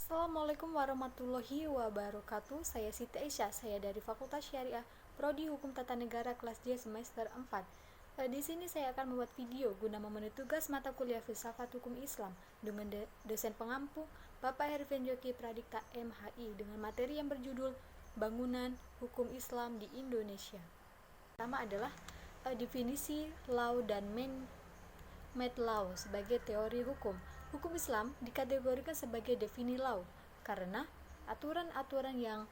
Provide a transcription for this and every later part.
Assalamualaikum warahmatullahi wabarakatuh. Saya Siti Aisyah, saya dari Fakultas Syariah Prodi Hukum Tata Negara kelas D semester 4. Di sini saya akan membuat video guna memenuhi tugas mata kuliah Filsafat Hukum Islam dengan dosen pengampu Bapak Herven Joki Pradikta MHI dengan materi yang berjudul Bangunan Hukum Islam di Indonesia. Pertama adalah definisi law dan made law sebagai teori hukum. Hukum Islam dikategorikan sebagai definisi law karena aturan-aturan yang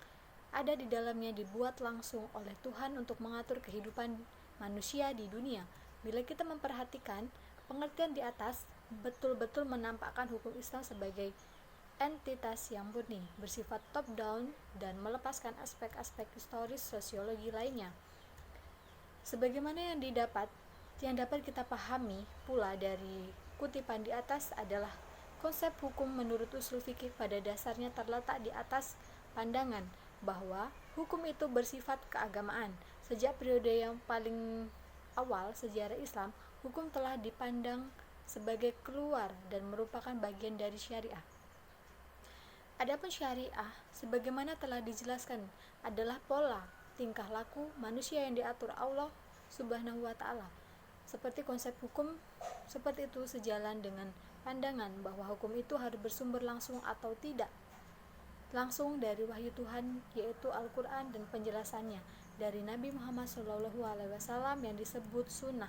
ada di dalamnya dibuat langsung oleh Tuhan untuk mengatur kehidupan manusia di dunia. Bila kita memperhatikan pengertian di atas, betul-betul menampakkan hukum Islam sebagai entitas yang murni, bersifat top down dan melepaskan aspek-aspek historis sosiologi lainnya. Sebagaimana yang dapat kita pahami pula dari kutipan di atas adalah konsep hukum menurut usul fikih pada dasarnya terletak di atas pandangan bahwa hukum itu bersifat keagamaan. Sejak periode yang paling awal sejarah Islam, hukum telah dipandang sebagai keluar dan merupakan bagian dari syariah. Adapun syariah, sebagaimana telah dijelaskan, adalah pola tingkah laku manusia yang diatur Allah Subhanahu wa Ta'ala. Seperti konsep hukum seperti itu sejalan dengan pandangan bahwa hukum itu harus bersumber langsung atau tidak langsung dari wahyu Tuhan, yaitu Al-Quran dan penjelasannya dari Nabi Muhammad SAW yang disebut sunnah.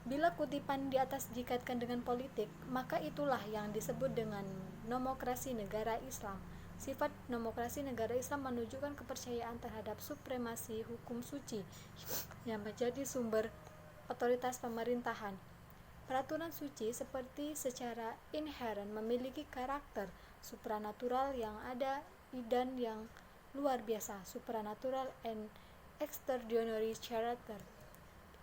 Bila kutipan di atas dikaitkan dengan politik, maka itulah yang disebut dengan nomokrasi negara Islam. Sifat nomokrasi negara Islam menunjukkan kepercayaan terhadap supremasi hukum suci yang menjadi sumber otoritas pemerintahan. Peraturan suci seperti secara inheren memiliki karakter supranatural yang ada dan yang luar biasa, supernatural and extraordinary character.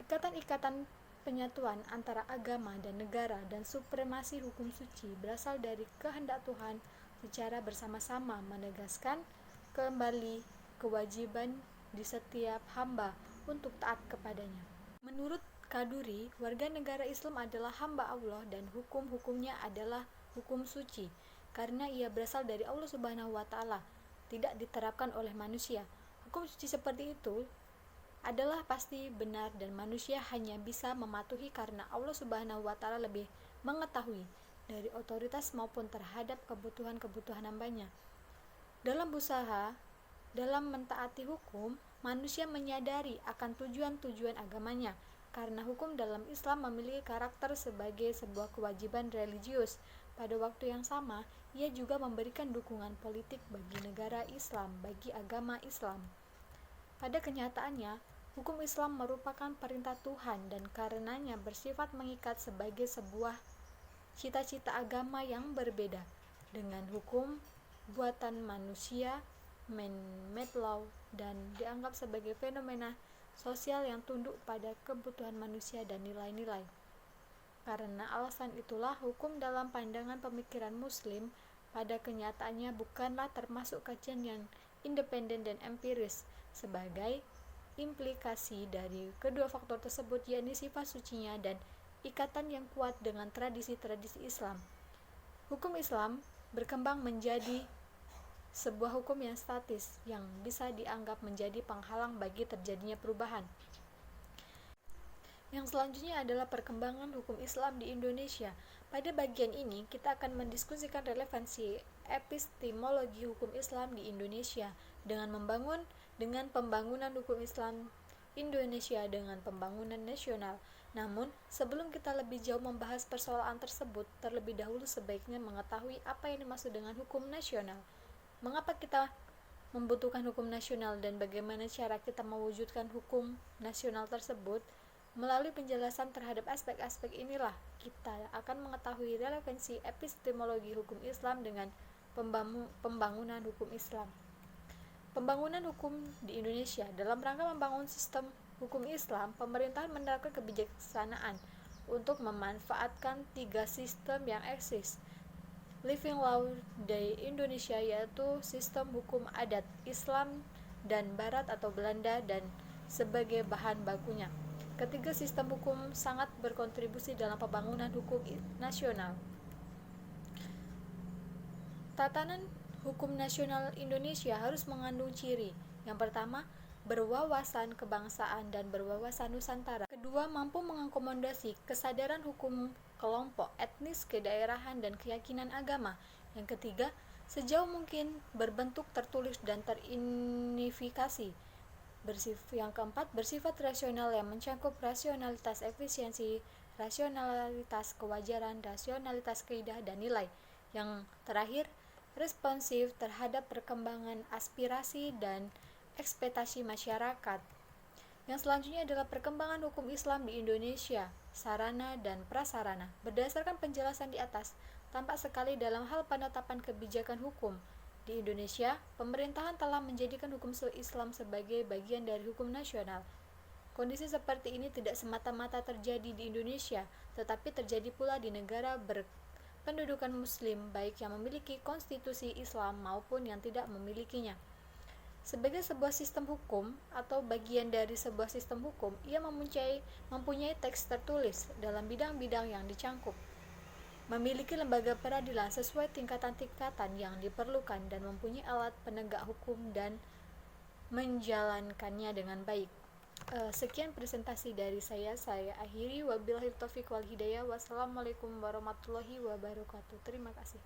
Ikatan-ikatan penyatuan antara agama dan negara dan supremasi hukum suci berasal dari kehendak Tuhan secara bersama-sama menegaskan kembali kewajiban di setiap hamba untuk taat kepadanya. Menurut Kaduri, warga negara Islam adalah hamba Allah dan hukum-hukumnya adalah hukum suci karena ia berasal dari Allah Subhanahu wa Ta'ala, tidak diterapkan oleh manusia. Hukum suci seperti itu adalah pasti benar dan manusia hanya bisa mematuhi karena Allah Subhanahu wa Ta'ala lebih mengetahui dari otoritas maupun terhadap kebutuhan-kebutuhan hambanya. Dalam mentaati hukum, manusia menyadari akan tujuan-tujuan agamanya karena hukum dalam Islam memiliki karakter sebagai sebuah kewajiban religius. Pada waktu yang sama, ia juga memberikan dukungan politik bagi negara Islam, bagi agama Islam. Pada kenyataannya, hukum Islam merupakan perintah Tuhan dan karenanya bersifat mengikat sebagai sebuah cita-cita agama yang berbeda dengan hukum buatan manusia, man-made law, dan dianggap sebagai fenomena sosial yang tunduk pada kebutuhan manusia dan nilai-nilai. Karena alasan itulah hukum dalam pandangan pemikiran Muslim pada kenyataannya bukanlah termasuk kajian yang independen dan empiris. Sebagai implikasi dari kedua faktor tersebut, yakni sifat sucinya dan ikatan yang kuat dengan tradisi-tradisi Islam, hukum Islam berkembang menjadi sebuah hukum yang statis yang bisa dianggap menjadi penghalang bagi terjadinya perubahan. Yang selanjutnya adalah perkembangan hukum Islam di Indonesia. Pada bagian ini kita akan mendiskusikan relevansi epistemologi hukum Islam di Indonesia dengan pembangunan hukum Islam Indonesia dengan pembangunan nasional. Namun, sebelum kita lebih jauh membahas persoalan tersebut, terlebih dahulu sebaiknya mengetahui apa yang dimaksud dengan hukum nasional. Mengapa kita membutuhkan hukum nasional dan bagaimana cara kita mewujudkan hukum nasional tersebut? Melalui penjelasan terhadap aspek-aspek inilah kita akan mengetahui relevansi epistemologi hukum Islam dengan pembangunan hukum Islam. Pembangunan hukum di Indonesia. Dalam rangka membangun sistem hukum Islam, pemerintahan menerapkan kebijaksanaan untuk memanfaatkan 3 sistem yang eksis living law di Indonesia, yaitu sistem hukum adat Islam dan Barat atau Belanda dan sebagai bahan bakunya. Ketiga sistem hukum sangat berkontribusi dalam pembangunan hukum nasional. Tatanan hukum nasional Indonesia harus mengandung ciri. Yang pertama, berwawasan kebangsaan dan berwawasan Nusantara. Kedua, mampu mengakomodasi kesadaran hukum kelompok, etnis, kedaerahan, dan keyakinan agama. Yang ketiga, sejauh mungkin berbentuk tertulis dan terunifikasi. Yang keempat, bersifat rasional yang mencakup rasionalitas efisiensi, rasionalitas kewajaran, rasionalitas kaidah, dan nilai. Yang terakhir, responsif terhadap perkembangan aspirasi dan ekspektasi masyarakat. Yang selanjutnya adalah perkembangan hukum Islam di Indonesia, sarana dan prasarana. Berdasarkan penjelasan di atas, tampak sekali dalam hal penetapan kebijakan hukum di Indonesia, pemerintahan telah menjadikan hukum Islam sebagai bagian dari hukum nasional. Kondisi seperti ini tidak semata-mata terjadi di Indonesia, tetapi terjadi pula di negara berpendudukan Muslim, baik yang memiliki konstitusi Islam maupun yang tidak memilikinya. Sebagai sebuah sistem hukum atau bagian dari sebuah sistem hukum, ia mempunyai teks tertulis dalam bidang-bidang yang dicangkup, memiliki lembaga peradilan sesuai tingkatan-tingkatan yang diperlukan, dan mempunyai alat penegak hukum dan menjalankannya dengan baik. Sekian presentasi dari saya akhiri. Wabillahi taufiq wal hidayah. Wassalamualaikum warahmatullahi wabarakatuh. Terima kasih.